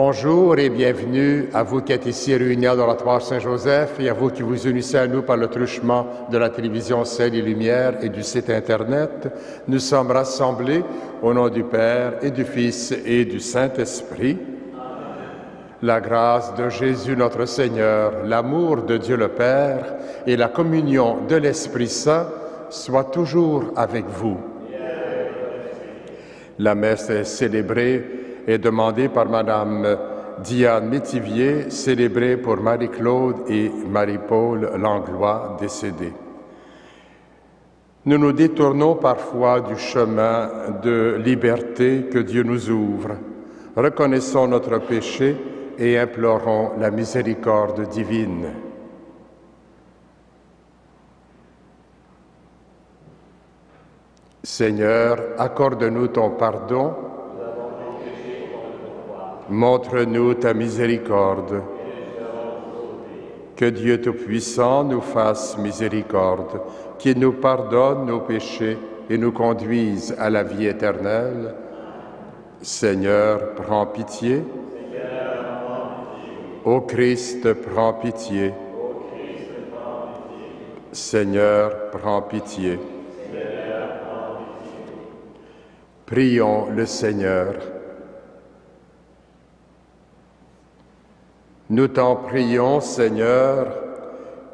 Bonjour et bienvenue à vous qui êtes ici réunis à l'Oratoire Saint-Joseph et à vous qui vous unissez à nous par le truchement de la télévision Ciel et Lumière et du site Internet. Nous sommes rassemblés au nom du Père et du Fils et du Saint-Esprit. La grâce de Jésus notre Seigneur, l'amour de Dieu le Père et la communion de l'Esprit Saint soient toujours avec vous. La messe est célébrée et demandée par Madame Diane Métivier, célébrée pour Marie-Claude et Marie-Paul Langlois, décédés. Nous nous détournons parfois du chemin de liberté que Dieu nous ouvre. Reconnaissons notre péché et implorons la miséricorde divine. Seigneur, accorde-nous ton pardon. Montre-nous ta miséricorde. Que Dieu Tout-Puissant nous fasse miséricorde, qu'il nous pardonne nos péchés et nous conduise à la vie éternelle. Seigneur, prends pitié. Ô Christ, prends pitié. Seigneur, prends pitié. Prions le Seigneur. Nous t'en prions, Seigneur,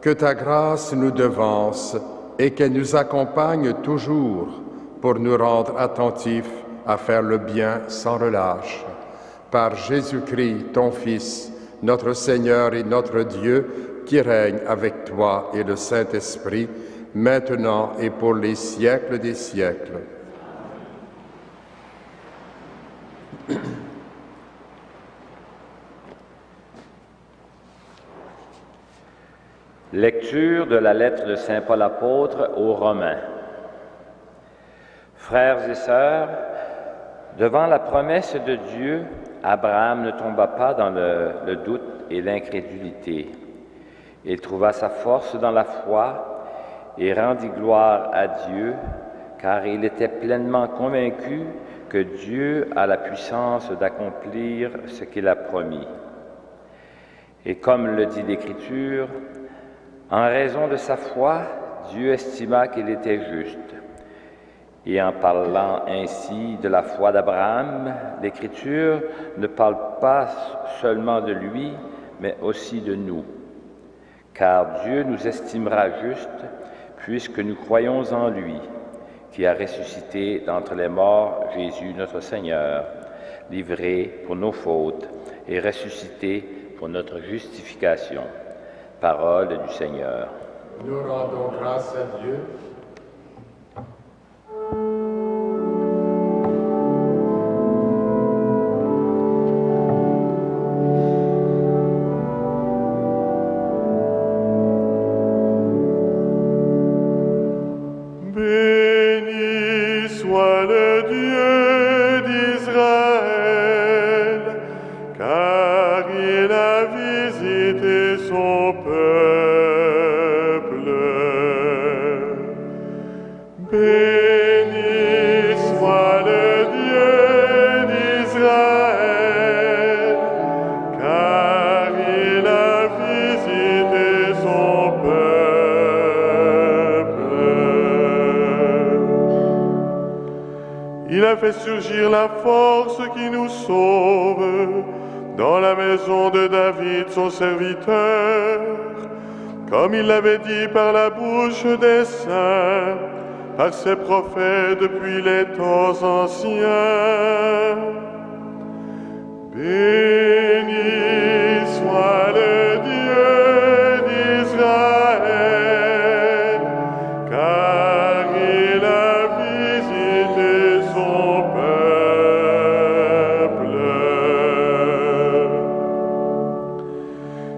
que ta grâce nous devance et qu'elle nous accompagne toujours pour nous rendre attentifs à faire le bien sans relâche. Par Jésus-Christ, ton Fils, notre Seigneur et notre Dieu, qui règne avec toi et le Saint-Esprit, maintenant et pour les siècles des siècles. Lecture de la lettre de Saint Paul apôtre aux Romains. Frères et sœurs, devant la promesse de Dieu, Abraham ne tomba pas dans le doute et l'incrédulité. Il trouva sa force dans la foi et rendit gloire à Dieu, car il était pleinement convaincu que Dieu a la puissance d'accomplir ce qu'il a promis. Et comme le dit l'Écriture, en raison de sa foi, Dieu estima qu'il était juste. Et en parlant ainsi de la foi d'Abraham, l'Écriture ne parle pas seulement de lui, mais aussi de nous. Car Dieu nous estimera justes, puisque nous croyons en lui, qui a ressuscité d'entre les morts Jésus notre Seigneur, livré pour nos fautes et ressuscité pour notre justification. Parole du Seigneur. Nous rendons grâce à Dieu. Béni soit le Dieu d'Israël, car il a visité son peuple. Béni soit le Dieu d'Israël, car il a visité son peuple. Il a fait surgir la force qui nous sauve dans la maison de David, son serviteur, comme il l'avait dit par la bouche des saints, par ses prophètes depuis les temps anciens. Béni soit le Dieu d'Israël, car il a visité son peuple.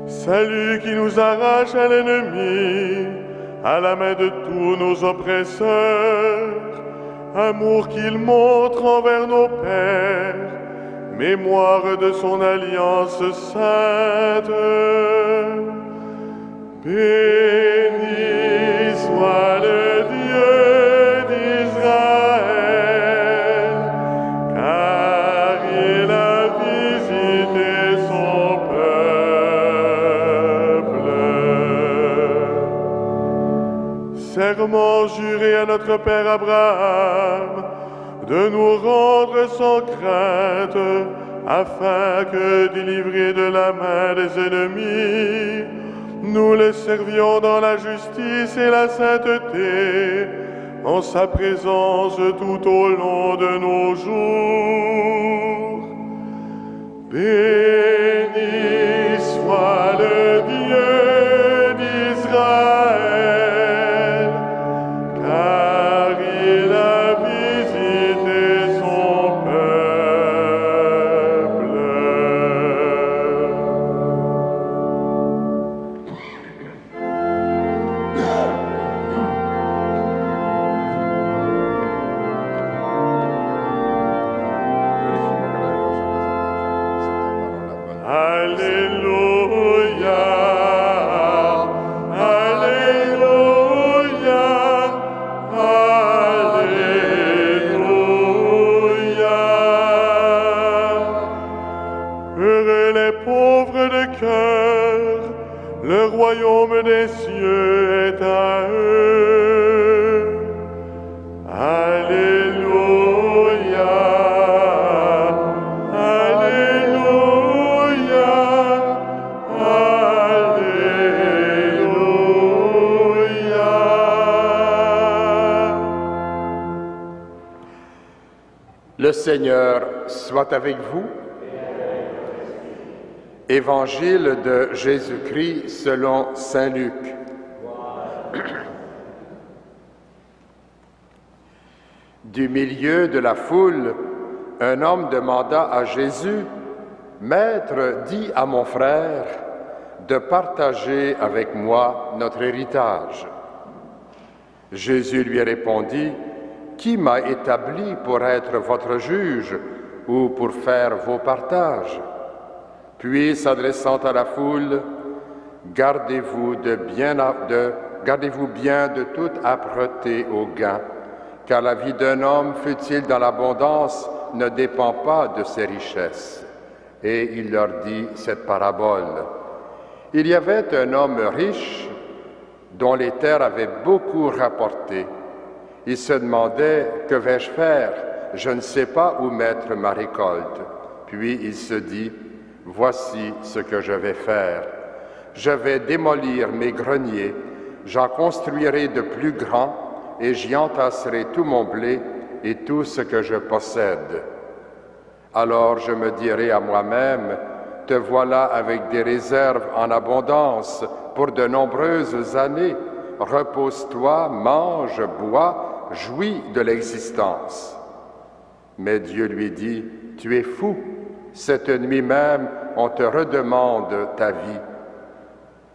Salut qui nous arrache à l'ennemi, à la main de tous nos oppresseurs, amour qu'il montre envers nos pères, mémoire de son alliance sainte. Béni soit le Dieu d'Israël, car il a visité à notre Père Abraham de nous rendre sans crainte, afin que, délivrés de la main des ennemis, nous les servions dans la justice et la sainteté, en sa présence tout au long de nos jours. Béni soit le Dieu d'Israël, car il a visité son peuple. Alléluia, Alléluia, Alléluia. Heureux les pauvres de cœur, le royaume des cieux est à eux. Alléluia, Alléluia, Alléluia. Le Seigneur soit avec vous. Évangile de Jésus-Christ selon saint Luc. Du milieu de la foule, un homme demanda à Jésus, « Maître, dis à mon frère de partager avec moi notre héritage. » Jésus lui répondit, « Qui m'a établi pour être votre juge ou pour faire vos partages ?» Puis, s'adressant à la foule, « Gardez-vous bien de toute âpreté au gain, car la vie d'un homme, fût-il dans l'abondance, ne dépend pas de ses richesses. » Et il leur dit cette parabole. Il y avait un homme riche dont les terres avaient beaucoup rapporté. Il se demandait, « Que vais-je faire? Je ne sais pas où mettre ma récolte. » Puis il se dit, « Voici ce que je vais faire. Je vais démolir mes greniers, j'en construirai de plus grands, et j'y entasserai tout mon blé et tout ce que je possède. Alors je me dirai à moi-même, te voilà avec des réserves en abondance pour de nombreuses années. Repose-toi, mange, bois, jouis de l'existence. » Mais Dieu lui dit, « Tu es fou, cette nuit même on te redemande ta vie.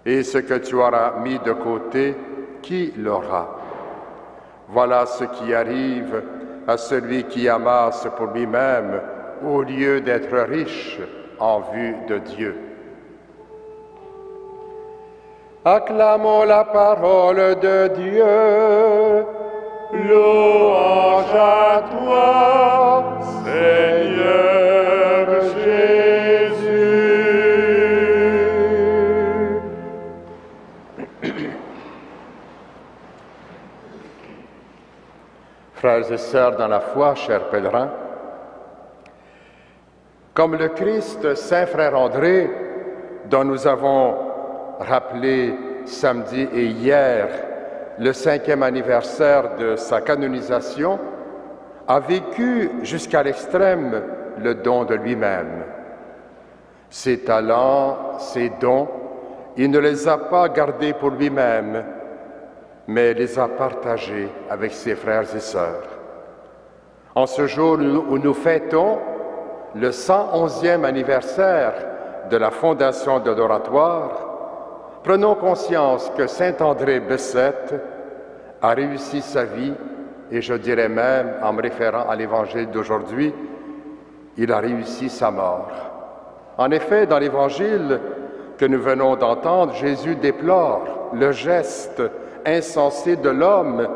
Et ce que tu auras mis de côté, qui l'aura? Voilà ce qui arrive à celui qui amasse pour lui-même au lieu d'être riche en vue de Dieu. » Acclamons la parole de Dieu. Louange à toi, Seigneur Jésus. Frères et sœurs dans la foi, chers pèlerins, comme le Christ, Saint Frère André, dont nous avons rappelé samedi et hier le 5e anniversaire de sa canonisation, a vécu jusqu'à l'extrême le don de lui-même. Ses talents, ses dons, il ne les a pas gardés pour lui-même, mais les a partagés avec ses frères et sœurs. En ce jour où nous fêtons le 111e anniversaire de la fondation de l'Oratoire, prenons conscience que saint André Bessette a réussi sa vie, et je dirais même, en me référant à l'évangile d'aujourd'hui, il a réussi sa mort. En effet, dans l'évangile que nous venons d'entendre, Jésus déplore le geste insensé de l'homme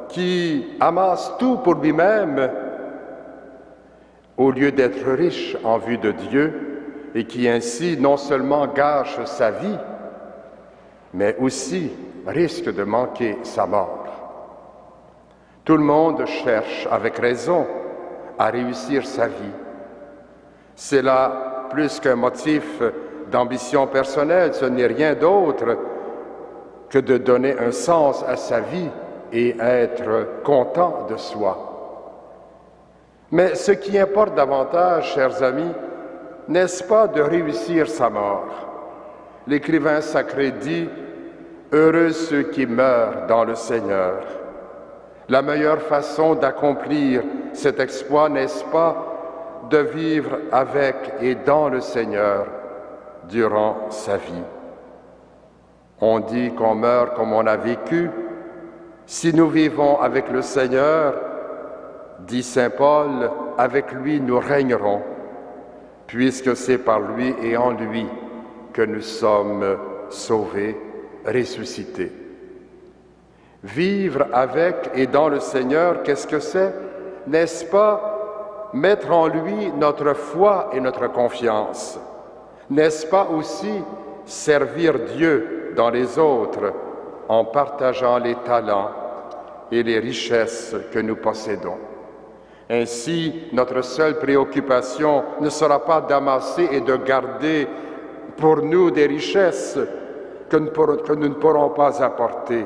qui amasse tout pour lui-même au lieu d'être riche en vue de Dieu et qui ainsi non seulement gâche sa vie, mais aussi risque de manquer sa mort. Tout le monde cherche, avec raison, à réussir sa vie. C'est là plus qu'un motif d'ambition personnelle, ce n'est rien d'autre que de donner un sens à sa vie et être content de soi. Mais ce qui importe davantage, chers amis, n'est-ce pas de réussir sa mort? L'écrivain sacré dit « Heureux ceux qui meurent dans le Seigneur ». La meilleure façon d'accomplir cet exploit, n'est-ce pas, de vivre avec et dans le Seigneur durant sa vie. On dit qu'on meurt comme on a vécu. Si nous vivons avec le Seigneur, dit saint Paul, avec lui nous régnerons, puisque c'est par lui et en lui que nous sommes sauvés, ressuscités. Vivre avec et dans le Seigneur, qu'est-ce que c'est? N'est-ce pas mettre en lui notre foi et notre confiance? N'est-ce pas aussi servir Dieu dans les autres en partageant les talents et les richesses que nous possédons? Ainsi, notre seule préoccupation ne sera pas d'amasser et de garder pour nous des richesses que nous ne pourrons pas apporter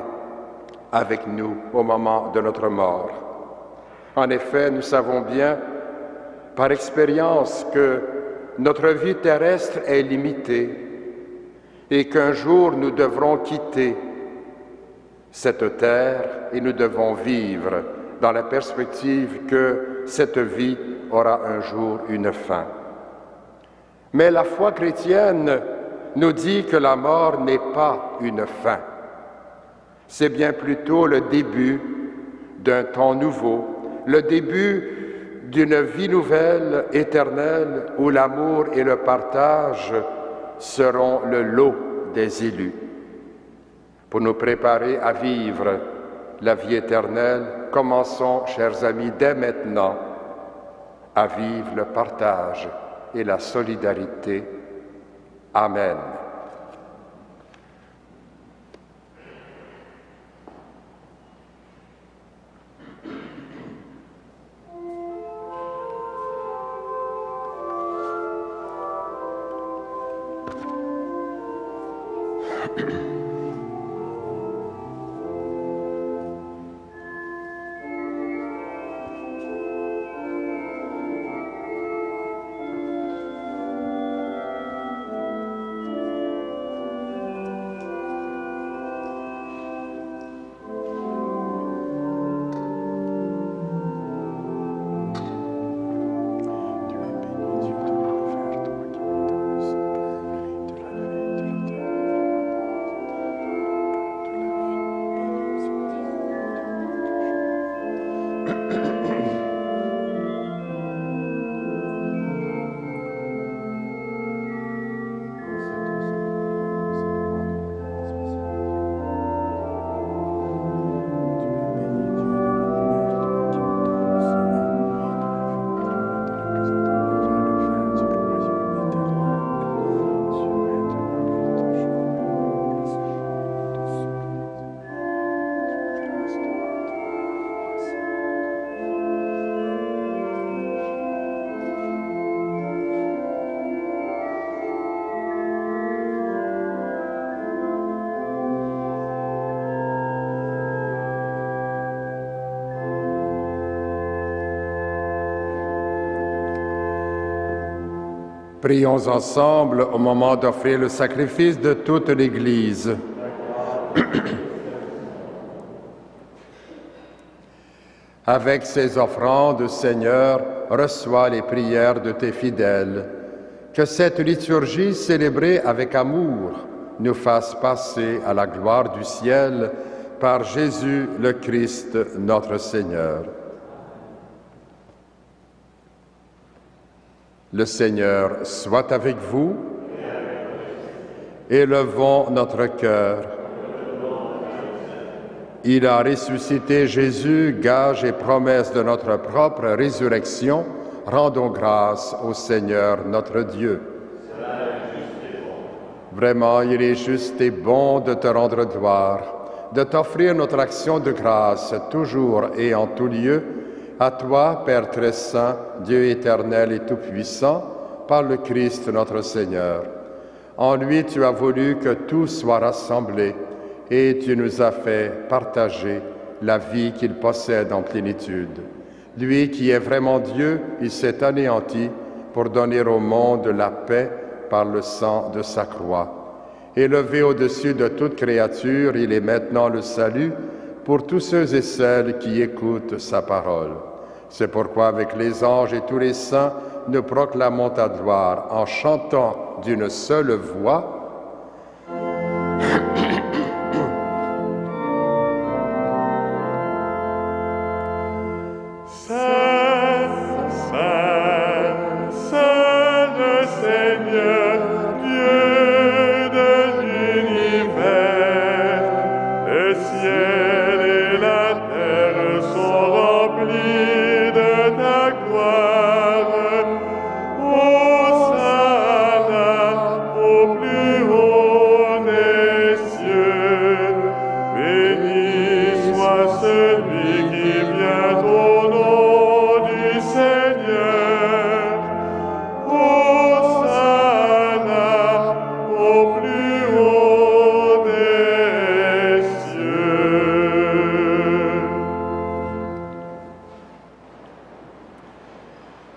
avec nous au moment de notre mort. En effet, nous savons bien par expérience que notre vie terrestre est limitée et qu'un jour nous devrons quitter cette terre et nous devons vivre dans la perspective que cette vie aura un jour une fin. Mais la foi chrétienne nous dit que la mort n'est pas une fin. C'est bien plutôt le début d'un temps nouveau, le début d'une vie nouvelle, éternelle, où l'amour et le partage seront le lot des élus. Pour nous préparer à vivre la vie éternelle, commençons, chers amis, dès maintenant, à vivre le partage et la solidarité. Amen. Prions ensemble au moment d'offrir le sacrifice de toute l'Église. Avec ces offrandes, Seigneur, reçois les prières de tes fidèles. Que cette liturgie célébrée avec amour nous fasse passer à la gloire du ciel par Jésus le Christ, notre Seigneur. Le Seigneur soit avec vous. Élevons notre cœur. Il a ressuscité Jésus, gage et promesse de notre propre résurrection. Rendons grâce au Seigneur notre Dieu. Vraiment, il est juste et bon de te rendre gloire, de t'offrir notre action de grâce toujours et en tout lieu, à toi, Père très saint, Dieu éternel et tout-puissant, par le Christ notre Seigneur. En lui, tu as voulu que tout soit rassemblé et tu nous as fait partager la vie qu'il possède en plénitude. Lui qui est vraiment Dieu, il s'est anéanti pour donner au monde la paix par le sang de sa croix. Élevé au-dessus de toute créature, il est maintenant le salut pour tous ceux et celles qui écoutent sa parole. C'est pourquoi avec les anges et tous les saints, nous proclamons ta gloire en chantant d'une seule voix.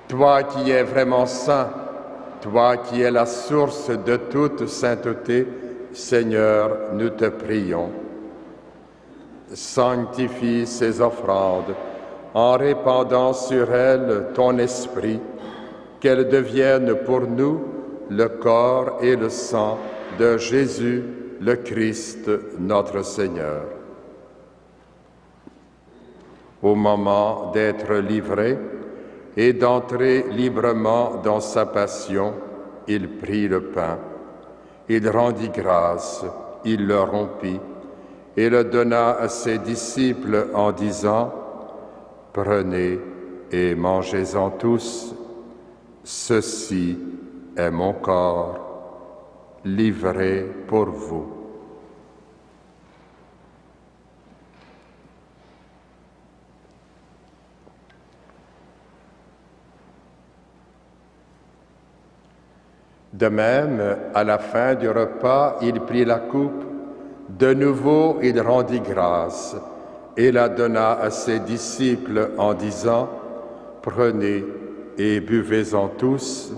Toi qui es vraiment saint, toi qui es la source de toute sainteté, Seigneur, nous te prions. Sanctifie ces offrandes en répandant sur elles ton esprit, qu'elles deviennent pour nous le corps et le sang de Jésus, le Christ, notre Seigneur. Au moment d'être livré et d'entrer librement dans sa passion, il prit le pain. Il rendit grâce, il le rompit et le donna à ses disciples en disant : « Prenez et mangez-en tous, ceci est mon corps, livré pour vous. » De même, à la fin du repas, il prit la coupe. De nouveau, il rendit grâce et la donna à ses disciples en disant : « Prenez et buvez-en tous,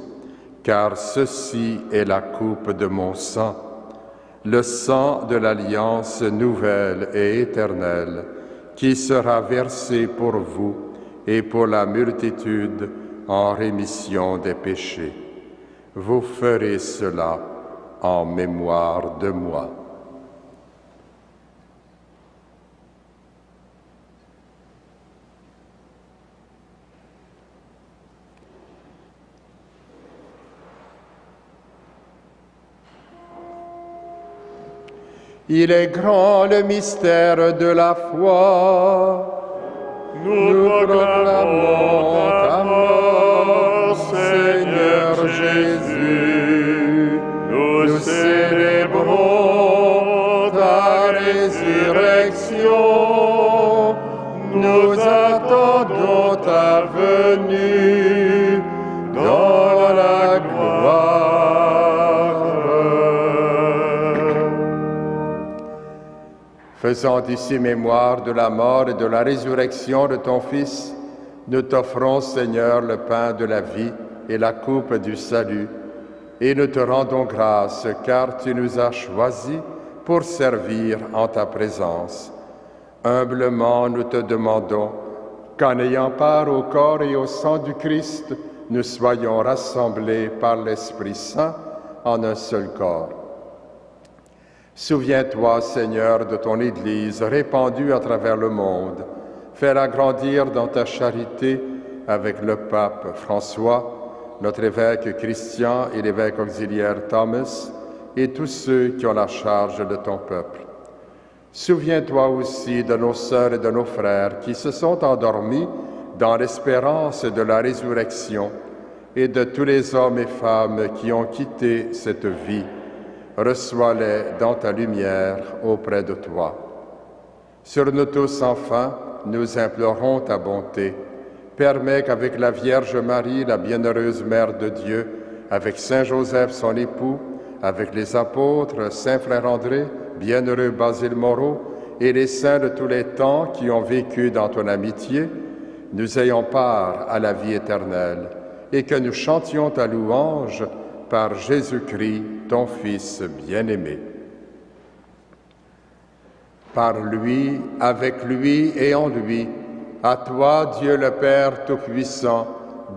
car ceci est la coupe de mon sang, le sang de l'alliance nouvelle et éternelle, qui sera versé pour vous et pour la multitude en rémission des péchés. Vous ferez cela en mémoire de moi. » Il est grand le mystère de la foi. Nous proclamons ta mort, Seigneur Jésus. Nous célébrons ta résurrection. Nous attendons ta venue dans la gloire. Faisant ici mémoire de la mort et de la résurrection de ton Fils, nous t'offrons, Seigneur, le pain de la vie et la coupe du salut, et nous te rendons grâce, car tu nous as choisis pour servir en ta présence. Humblement, nous te demandons qu'en ayant part au corps et au sang du Christ, nous soyons rassemblés par l'Esprit Saint en un seul corps. Souviens-toi, Seigneur, de ton Église répandue à travers le monde. Fais-la grandir dans ta charité avec le pape François, notre évêque Christian et l'évêque auxiliaire Thomas, et tous ceux qui ont la charge de ton peuple. Souviens-toi aussi de nos sœurs et de nos frères qui se sont endormis dans l'espérance de la résurrection, et de tous les hommes et femmes qui ont quitté cette vie. Reçois-les dans ta lumière auprès de toi. Sur nous tous, enfin, nous implorons ta bonté. Permets qu'avec la Vierge Marie, la bienheureuse Mère de Dieu, avec Saint Joseph, son époux, avec les apôtres, Saint Frère André, bienheureux Basile Moreau, et les saints de tous les temps qui ont vécu dans ton amitié, nous ayons part à la vie éternelle, et que nous chantions ta louange par Jésus-Christ, ton Fils bien-aimé. Par lui, avec lui et en lui, à toi, Dieu le Père Tout-Puissant,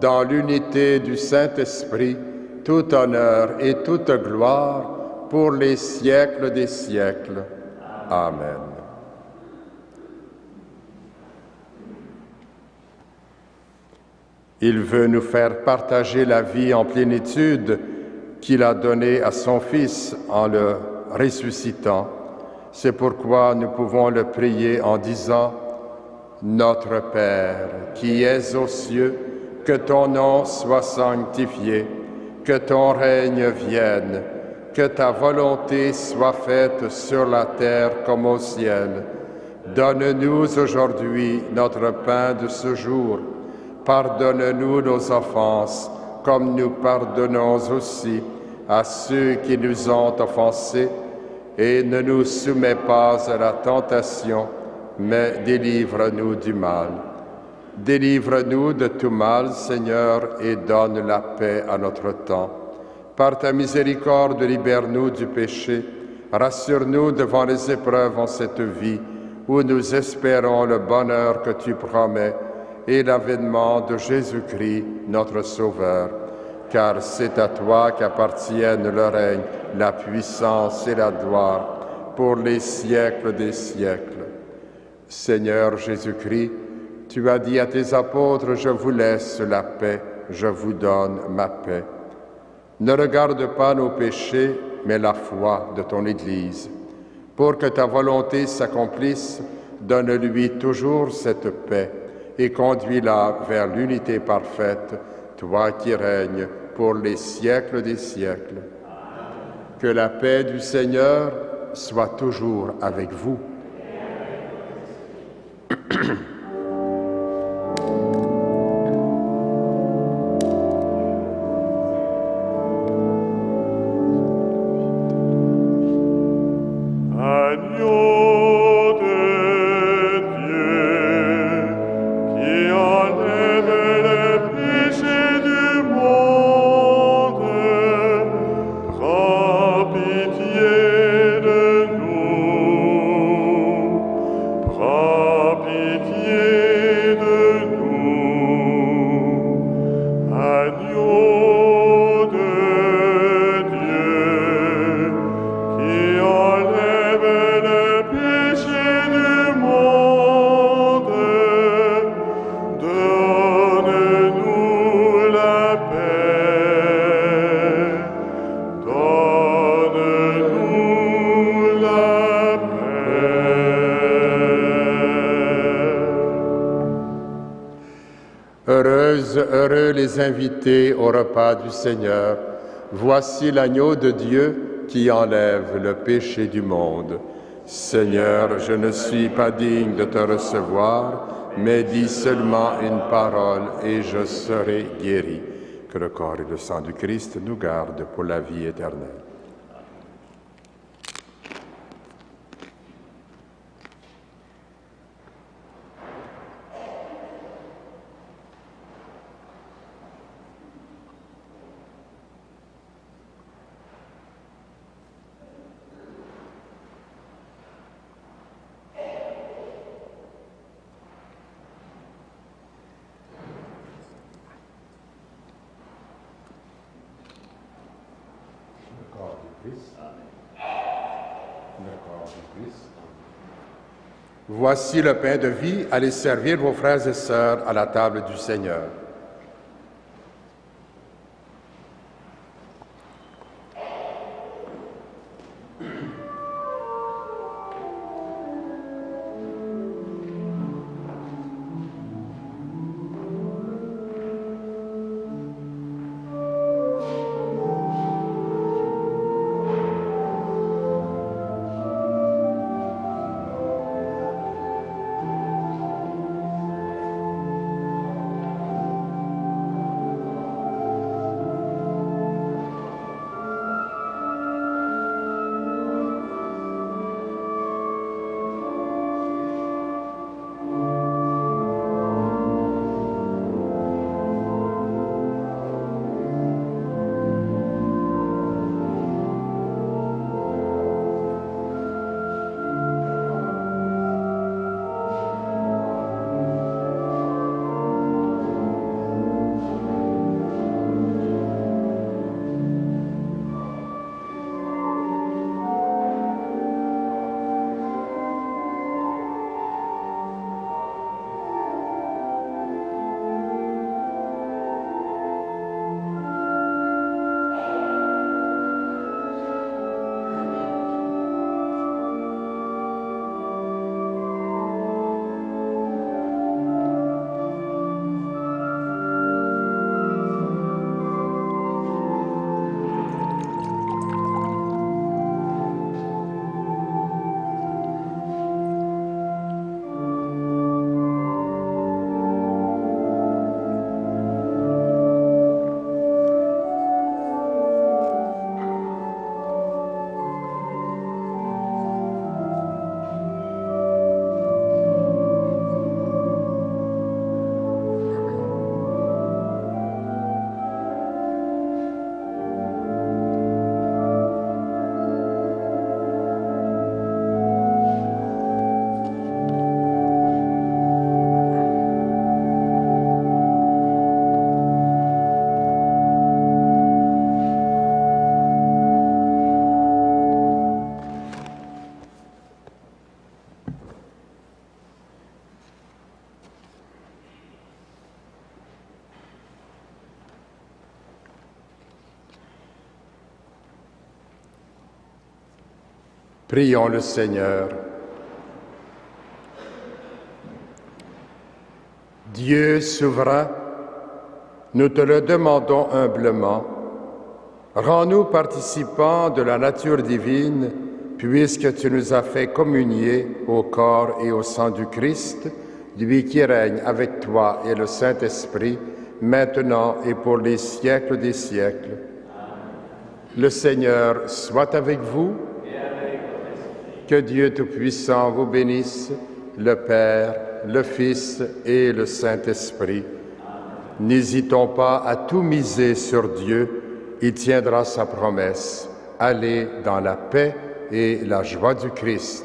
dans l'unité du Saint-Esprit, tout honneur et toute gloire pour les siècles des siècles. Amen. Il veut nous faire partager la vie en plénitude qu'il a donnée à son Fils en le ressuscitant. C'est pourquoi nous pouvons le prier en disant « Notre Père, qui es aux cieux, que ton nom soit sanctifié, que ton règne vienne, que ta volonté soit faite sur la terre comme au ciel. Donne-nous aujourd'hui notre pain de ce jour. Pardonne-nous nos offenses, comme nous pardonnons aussi à ceux qui nous ont offensés, et ne nous soumets pas à la tentation, mais délivre-nous du mal. Délivre-nous de tout mal, Seigneur, et donne la paix à notre temps. Par ta miséricorde, libère-nous du péché, rassure-nous devant les épreuves en cette vie, où nous espérons le bonheur que tu promets, et l'avènement de Jésus-Christ, notre Sauveur. Car c'est à toi qu'appartiennent le règne, la puissance et la gloire, pour les siècles des siècles. Seigneur Jésus-Christ, tu as dit à tes apôtres, « Je vous laisse la paix, je vous donne ma paix. » Ne regarde pas nos péchés, mais la foi de ton Église. Pour que ta volonté s'accomplisse, donne-lui toujours cette paix et conduis-la vers l'unité parfaite, toi qui règnes pour les siècles des siècles. Que la paix du Seigneur soit toujours avec vous. Heureux les invités au repas du Seigneur. Voici l'agneau de Dieu qui enlève le péché du monde. Seigneur, je ne suis pas digne de te recevoir, mais dis seulement une parole et je serai guéri. Que le corps et le sang du Christ nous gardent pour la vie éternelle. Voici le pain de vie, allez servir vos frères et sœurs à la table du Seigneur. Prions le Seigneur. Dieu souverain, nous te le demandons humblement. Rends-nous participants de la nature divine, puisque tu nous as fait communier au corps et au sang du Christ, lui qui règne avec toi et le Saint-Esprit, maintenant et pour les siècles des siècles. Le Seigneur soit avec vous. Que Dieu Tout-Puissant vous bénisse, le Père, le Fils et le Saint-Esprit. N'hésitons pas à tout miser sur Dieu, il tiendra sa promesse. Allez dans la paix et la joie du Christ.